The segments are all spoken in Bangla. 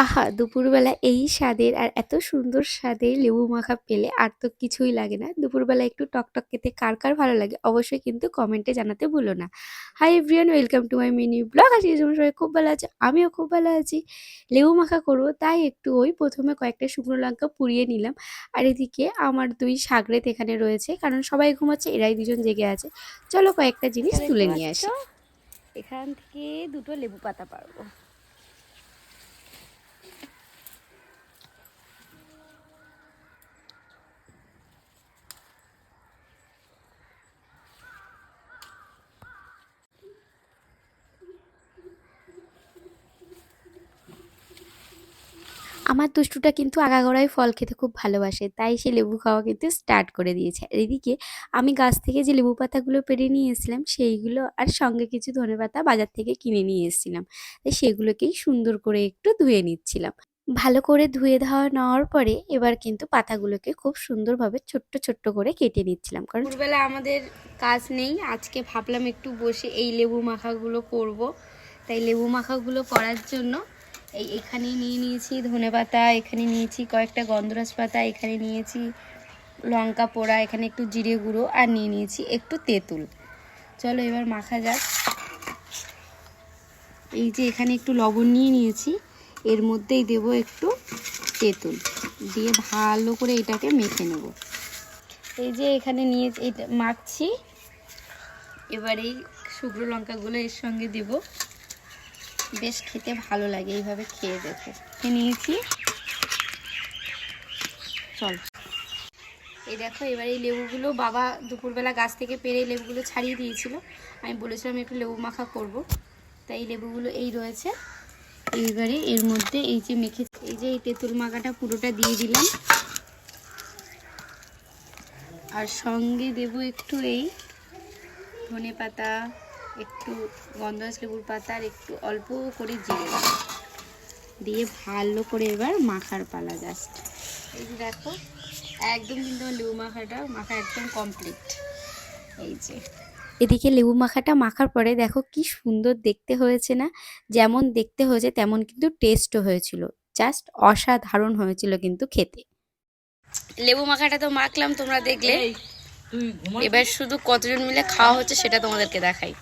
আহা! দুপুরবেলা এই স্বাদের আর এত সুন্দর স্বাদের লেবু মাখা পেলে আর তো কিছুই লাগে না। দুপুরবেলা একটু টকটক খেতে কার, কার ভালো লাগে অবশ্যই কিন্তু কমেন্টে জানাতে ভুলো না। Hi everyone, welcome to my mini blog. আশা করি তোমরা সবাই খুব ভালো আছো। আমিও খুব ভালো আছি। লেবু মাখা করব তাই একটু ওই ১ম এ কয়েকটা শুকনো লঙ্কা পুড়িয়ে নিলাম। আর এদিকে আমার ২ শাগরেদ এখানে রয়েছে। কারণ সবাই ঘুমাচ্ছে, এরাই ২ জন জেগে আছে। চলো কয়েকটা জিনিস তুলে নিয়ে আসি। এখান থেকে ২ টো লেবু পাতা পারবো। আমার দুষ্টুটা কিন্তু আগাগোড়াই ফল খেতে খুব ভালোবাসে, তাই সে লেবু খাওয়া কিন্তু স্টার্ট করে দিয়েছে। আর এদিকে আমি গাছ থেকে যে লেবু পাতাগুলো পেড়ে নিয়ে এসেছিলাম সেইগুলো আর সঙ্গে কিছু ধনেপাতা বাজার থেকে কিনে নিয়ে এসেছিলাম, তাই সেগুলোকেই সুন্দর করে একটু ধুয়ে নিচ্ছিলাম। ভালো করে ধুয়ে ধাওয়া নেওয়ার পরে এবার কিন্তু পাতাগুলোকে খুব সুন্দরভাবে ছোট্ট ছোট্ট করে কেটে নিচ্ছিলাম, কারণ দুপুরবেলা আমাদের কাজ নেই। আজকে ভাবলাম একটু বসে এই লেবু মাখাগুলো করব, তাই লেবু মাখাগুলো করার জন্য এখানে নিয়ে নিয়েছি ধনেপাতা, এখানে নিয়েছি কয়েকটা গন্ধরাজ পাতা, এখানে নিয়েছি লঙ্কা পোড়া, এখানে একটু জিরে গুঁড়ো আর নিয়ে নিয়েছি একটু তেঁতুল। চলো এবার মাখা যাক। এই যে এখানে একটু লবণ নিয়ে নিয়েছি, এর মধ্যেই দেব একটু তেঁতুল, দিয়ে ভালো করে এটাকে মেখে নেব। এই যে এখানে নিয়ে এটা মাখছি, এবার এই শুকনো লঙ্কাগুলো এর সঙ্গে দেব। বেশ খেতে ভালো লাগে, এইভাবে খেয়ে দেখো। নিয়েছি, চল এই দেখো এবার এই লেবুগুলো বাবা দুপুরবেলা গাছ থেকে পেড়ে লেবুগুলো ছাড়িয়ে দিয়েছিল। আমি বলেছিলাম একটু লেবু মাখা করব, তাই লেবুগুলো এই রয়েছে। এইবারে এর মধ্যে এই যে মেখে এই যে এই তেঁতুল মাখাটা পুরোটা দিয়ে দিলাম, আর সঙ্গে দেব একটু এই ধনে পাতা, একটু গন্ধরাজ লেবুর পাতা আর একটু অল্প করে জিরে দিয়ে ভালো করে এবার মাখার পালা। জাস্ট এই যে দেখো একদম কিন্তু লেবু মাখা একদম কমপ্লিট। এই যে এদিকে লেবু মাখাটা মাখার পরে দেখো কি সুন্দর দেখতে হয়েছে না? যেমন দেখতে হয়েছে তেমন কিন্তু টেস্টও হয়েছিল। জাস্ট অসাধারণ হয়েছিল কিন্তু খেতে। লেবু মাখাটা তো মাখলাম, তোমরা দেখলে। এবার শুধু কতজন মিলে খাওয়া হচ্ছে সেটা তোমাদেরকে দেখাই।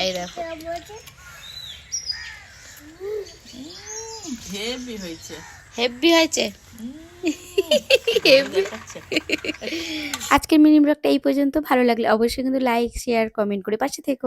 এই দেখো হেভি হয়েছে, হেভি হয়েছে। আজকের মিনি ব্লগটা এই পর্যন্ত। ভালো লাগলে অবশ্যই কিন্তু লাইক শেয়ার কমেন্ট করে পাশে থেকো।